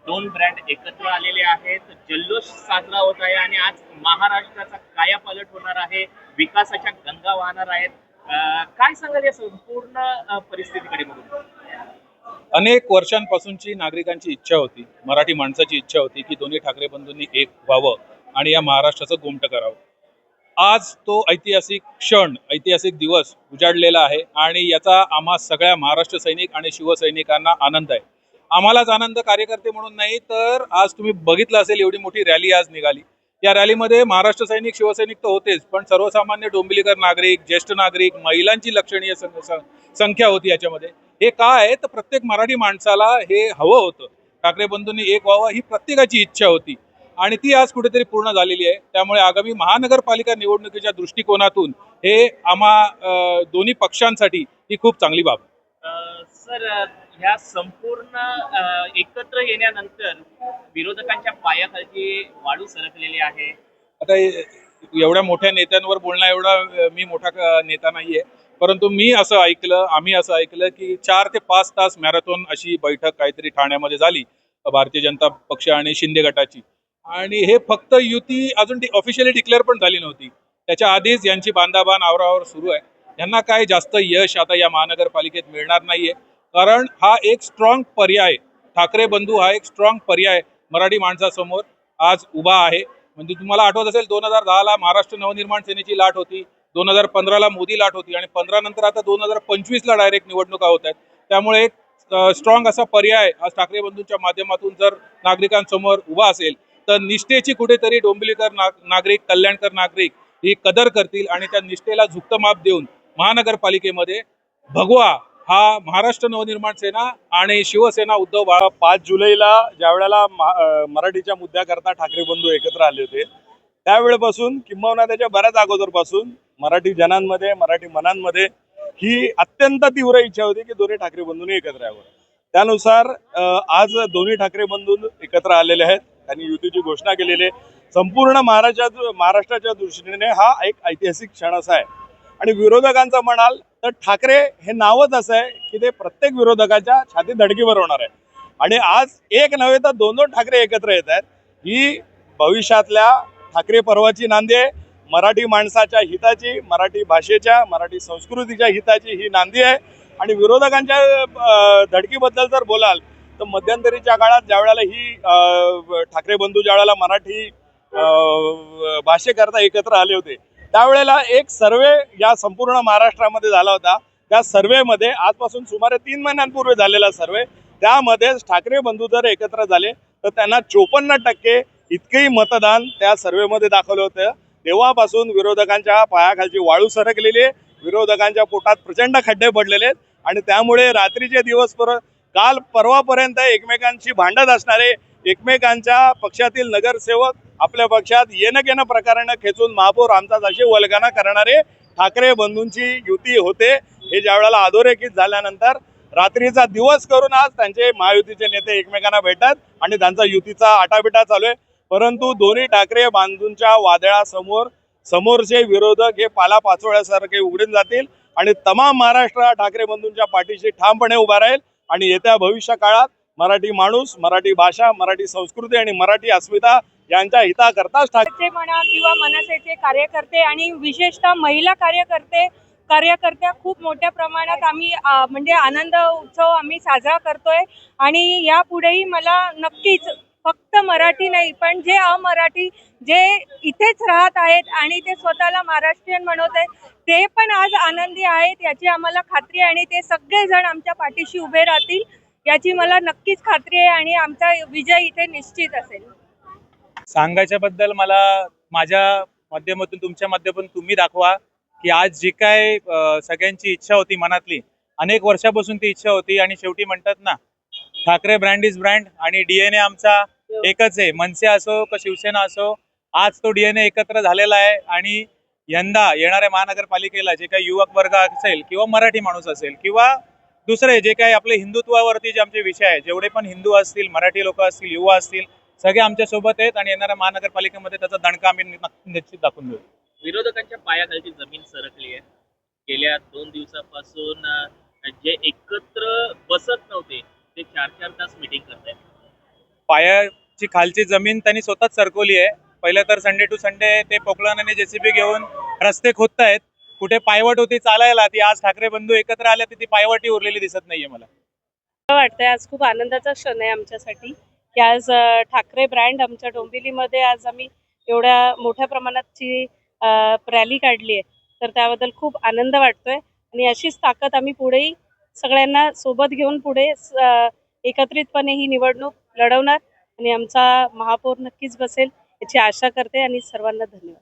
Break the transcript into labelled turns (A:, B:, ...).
A: दोन ब्रँड एकत्र आलेले आहेत. जल्लोष साजरा होत आहे आणि आज महाराष्ट्राचा कायापालट होणार आहे. विकासाच्या गंगा वाहणार आहेत. काय सांगाल या संपूर्ण परिस्थितीकडे बघून?
B: अनेक वर्षांपासूनची नागरिकांची इच्छा होती, मराठी माणसाची इच्छा होती की दोन्ही ठाकरे बंधूंनी एक व्हावं आणि या महाराष्ट्राचं गोमटं करावं. आज तो ऐतिहासिक क्षण, ऐतिहासिक दिवस उजाडलेला आहे आणि याचा आम्हा सगळ्या महाराष्ट्र सैनिक आणि शिवसैनिकांना आनंद आहे. आम्हालाच आनंद कार्यकर्ते म्हणून नाही, तर आज तुम्ही बघितलं असेल एवढी मोठी रॅली आज निघाली. या रॅलीमध्ये महाराष्ट्र सैनिक शिवसैनिक तर होतेच, पण सर्वसामान्य डोंबिवलीकर नागरिक, ज्येष्ठ नागरिक, महिलांची लक्षणीय संख्या होती याच्यामध्ये. हे काय आहे तर प्रत्येक मराठी माणसाला हे हवं होतं. ठाकरे बंधूंनी एक व्हावं ही प्रत्येकाची इच्छा होती आणि ती आज कुठेतरी पूर्ण झालेली आहे. त्यामुळे आगामी महानगरपालिका निवडणुकीच्या दृष्टिकोनातून हे दोन्ही पक्षांसाठी ही खूप चांगली बाब आहे.
A: सर, ह्या संपूर्ण एकत्र येण्यानंतर विरोधकांच्या पायाखालची वाळू सरकलेली आहे.
B: आता एवढ्या मोठ्या नेत्यांवर बोलणं एवढा मी मोठा नेता नाहीये, परंतु आम्ही असं ऐकलं की 4 ते 5 तास मॅरेथॉन अशी बैठक काहीतरी ठाण्यामध्ये झाली भारतीय जनता पक्ष आणि शिंदे गटाची. आणि हे फक्त युती अजून ऑफिशियली डिक्लेअर पण झाली नव्हती. त्याच्या आधीच यांची बांधाबाण आवरावर सुरू आहे. यांना काय जास्त यश आता या महानगरपालिकेत मिळणार नाहीये, कारण हा एक स्ट्रॉंग पर्याय, ठाकरे बंधू हा एक स्ट्रॉंग पर्याय मराठी माणसासमोर आज उभा आहे. म्हणजे तुम्हाला आठवत असेल 2010ला महाराष्ट्र नवनिर्माण सेनेची लाट होती, 2015ला मोदी लाट होती आणि 15 नंतर आता 2025ला डायरेक्ट निवडणुका होत आहेत. त्यामुळे एक स्ट्रॉंग असा पर्याय आज ठाकरे बंधूंच्या माध्यमातून जर नागरिकांसमोर उभा असेल तर निष्ठेची कुठेतरी डोंबिवलीकर नागरिक, कल्याणकर नागरिक ही कदर करतील आणि त्या निष्ठेला झुकतं माप देऊन महानगरपालिकेमध्ये भगवा हा महाराष्ट्र नवनिर्माण सेना आणि शिवसेना उद्धव
C: 5 जुलैला ज्या वेळेला मराठीच्या मुद्द्याकरता ठाकरे बंधू एकत्र आले होते, त्यावेळेपासून किंबहुना त्याच्या बऱ्याच अगोदरपासून मराठी जनांमध्ये, मराठी मनांमध्ये ही अत्यंत तीव्र इच्छा होती की दोन्ही ठाकरे बंधूंनी एकत्र यावं. त्यानुसार आज दोन्ही ठाकरे बंधू एकत्र आलेले आहेत. त्यांनी युतीची घोषणा केलेली आहे. संपूर्ण महाराष्ट्राच्या दृष्टीने हा एक ऐतिहासिक क्षण असा आहे. आणि विरोधकांचं म्हणाल तर ठाकरे हे नावच असं आहे की ते प्रत्येक विरोधकाच्या छातीत धडकी भरवणार आहे. आणि आज एक नव्हे तर 2 ठाकरे एकत्र येत आहेत. ही भविष्यातल्या ठाकरे पर्वाची नांदी आहे. मराठी माणसाच्या हिताची, मराठी भाषेच्या, मराठी संस्कृतीच्या हिताची ही नांदी आहे. आणि विरोधकांच्या धडकीबद्दल जर बोलाल तर मध्यंतरीच्या काळात ज्या वेळेला ही ठाकरे बंधू ज्या वेळेला मराठी भाषेकरता एकत्र आले होते, त्यावेळेला एक सर्वे या संपूर्ण महाराष्ट्रामध्ये झाला होता. त्या सर्वेमध्ये आजपासून सुमारे 3 महिन्यांपूर्वी झालेला सर्वे, त्यामध्ये ठाकरे बंधू जर एकत्र झाले तर त्यांना 54% इतकेही मतदान त्या सर्वेमध्ये दाखवलं होतं. तेव्हापासून विरोधकांच्या पायाखालची वाळू सरकलेली आहे. विरोधकांच्या पोटात प्रचंड खड्डे पडलेले आहेत आणि त्यामुळे रात्रीचे दिवस काल परवापर्यंत एकमेकांशी भांडत असणारे, एकमेकांच्या पक्षातील नगरसेवक आपल्या पक्षात येणं प्रकारानं खेचून महापौर आमचा अशी वल्गना करणारे ठाकरे बंधूंची युती होते. हे ज्या वेळेला अधोरेखित झाल्यानंतर रात्रीचा दिवस करून आज त्यांचे महायुतीचे नेते एकमेकांना भेटतात आणि त्यांचा युतीचा आटापिटा चालू आहे. परंतु दोन्ही ठाकरे बंधूंच्या वादळासमोर समोरचे विरोधक हे पालापाचोळ्यासारखे उघडून जातील आणि तमाम महाराष्ट्र ठाकरे बंधूंच्या पाठीशी ठामपणे उभा राहील. आणि येत्या भविष्य काळात मराठी माणूस, मराठी भाषा, मराठी संस्कृती आणि मराठी अस्मिता यांच्या हिताकरताच
D: ठाकरे म्हणा किंवा मनसेचे कार्यकर्ते आणि विशेषतः महिला कार्यकर्त्या खूप मोठ्या प्रमाणात आम्ही म्हणजे आनंद उत्सव आम्ही साजरा करतोय. आणि यापुढेही मला नक्कीच फक्त मराठी नाही पण जे अमराठी जे इथेच राहत आहेत आणि ते स्वतःला महाराष्ट्रीयन म्हणत आहेत ते पण आज आनंदी आहेत याची आम्हाला खात्री आहे. आणि ते सगळेजण आमच्या पाठीशी उभे राहतील याची मला नक्कीच खात्री आहे आणि आमचा विजय इथे निश्चित असेल.
E: सांगायच्या बद्दल मला माझ्या माध्यमातून, तुमच्या माध्यमातून तुम्ही दाखवा की आज जी काय सगळ्यांची इच्छा होती मनातली, अनेक वर्षापासून ती इच्छा होती आणि शेवटी म्हणतात ना, ठाकरे ब्रँड इज ब्रँड आणि डीएनए आमचा एकच आहे. मनसे असो का शिवसेना असो, आज तो डीएनए एकत्र झालेला आहे. आणि यंदा येणाऱ्या महानगरपालिकेला जे काही युवक वर्ग असेल किंवा मराठी माणूस असेल किंवा दुसरे जे काही आपले हिंदुत्वावरती जे आमचे विषय आहे, जेवढे पण हिंदू असतील, मराठी लोक असतील, युवा असतील, सगळे आमच्या सोबत आहेत आणि येणाऱ्या महानगरपालिकेमध्ये त्याचा दणका आम्ही निश्चित दाखवून देऊ.
A: विरोधकांच्या पायाखालची जमीन सरकली आहे. गेल्या 2 दिवसापासून जे एकत्र बसत नव्हते ते 4-4 तास मीटिंग करतायत.
E: पायाची खालची जमीन त्यांनी स्वतःच सरकवली आहे. पहिलं तर संडे टू संडे ते पोकलन आणि जेसीबी घेऊन रस्ते खोदतायत. कुठे पायवाट होती चालायला, ती आज ठाकरे बंधू एकत्र आल्या तर ती पायवाटी उरलेली दिसत नाहीये मला.
D: वाटतंय आज खूप आनंदाचा क्षण आहे आमच्यासाठी की आज ठाकरे ब्रँड आमच्या डोंबिवलीमध्ये आज आम्ही एवढ्या मोठ्या प्रमाणाची रॅली काढली आहे, तर त्याबद्दल खूप आनंद वाटतोय. आणि अशीच ताकद आम्ही पुढेही सगळ्यांना सोबत घेऊन पुढे एकत्रितपणे ही निवडणूक लढवणार आणि आमचा महापौर नक्कीच बसेल याची आशा करते. आणि सर्वांना धन्यवाद.